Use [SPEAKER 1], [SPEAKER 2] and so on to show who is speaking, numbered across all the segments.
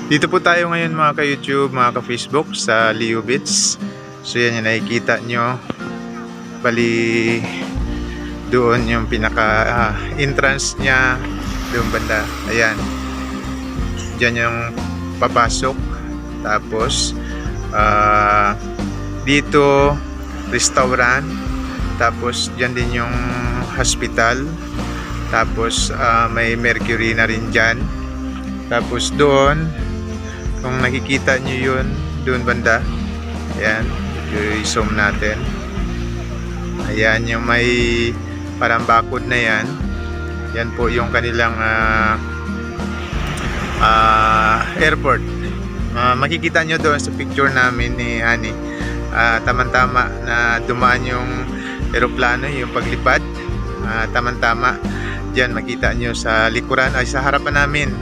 [SPEAKER 1] Dito po tayo ngayon mga ka-YouTube, mga ka-Facebook sa Leo Beach. So yan yung nakikita nyo. Bali doon yung pinaka entrance nya. Doon banda. Ayan. Diyan yung papasok. Tapos dito restaurant. Tapos dyan din yung hospital. Tapos may Mercury na rin dyan. Tapos doon, kung nakikita nyo yun, doon banda, ayan, i-zoom natin. Ayan, yung may parang bakod na yan. Yan po yung kanilang airport. Makikita nyo doon sa picture namin ni Ani. Tama-tama na dumaan yung aeroplano, yung paglipad. Tama-tama. Diyan makita nyo sa likuran, ay sa harapan namin.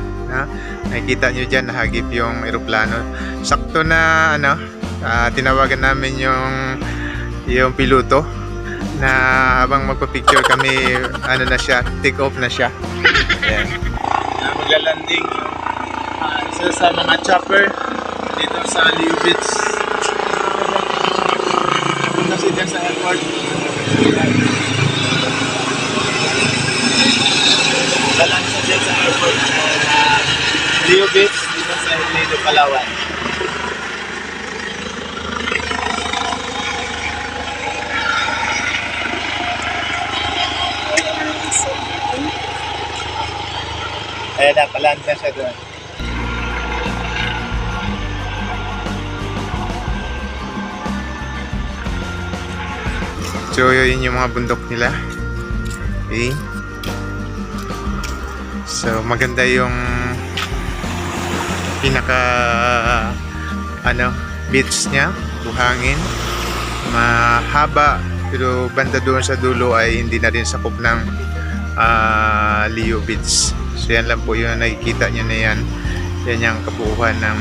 [SPEAKER 1] Nakikita nyo dyan, nahagip yung aeroplano. Sakto na tinawagan namin yung piloto na habang magpa-picture kami, na siya, take off na siya. Ayan. Maglalanding isa sa mga chopper dito sa Leo Beach. Punta siya dyan sa airport. Dalan siya dyan sa airport Leo Beach dito sa Iloilo, Palawan. Ayan na, palaan na siya doon. So yun yung mga bundok nila. Okay. So maganda yung pinaka beach nya, buhangin, mahaba, pero banda doon sa dulo ay hindi na rin sakop ng Leo Beach. So yan lang po yung nakikita nyo na yan. Yan yung kabuuan ng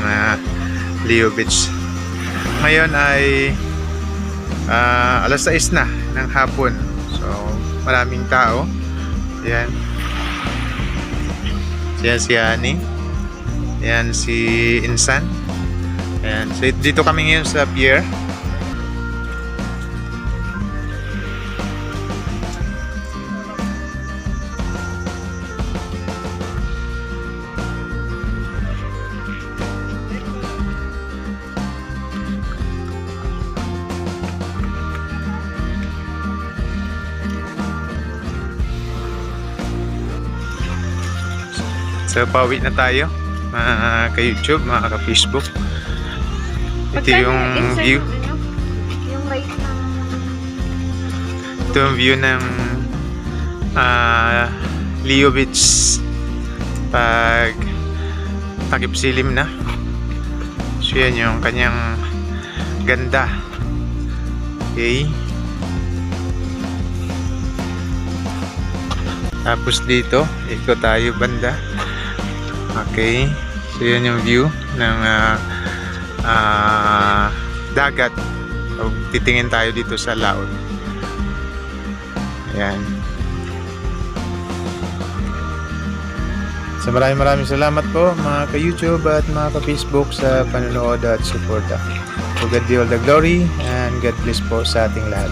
[SPEAKER 1] Leo Beach. Ngayon ay alas 6 na ng hapon. So maraming tao. Yan. Yan si Ani. Yan si Insan. Yan. So dito kami ngayon sa pier. So pauwi na tayo, mga ka-YouTube, mga ka-Facebook. Ito yung view.
[SPEAKER 2] Yung right ng...
[SPEAKER 1] Ito yung view ng Leo Beach pag takip silim na. So yan yung kanyang ganda. Okay. Tapos dito, ikot tayo banda. Okay. So yan yung view ng dagat. So, titingin tayo dito sa laot. Ayan. So maraming salamat po mga ka-YouTube at mga ka-Facebook sa panonood at suporta. So God be all the glory and God bless po sa ating lahat.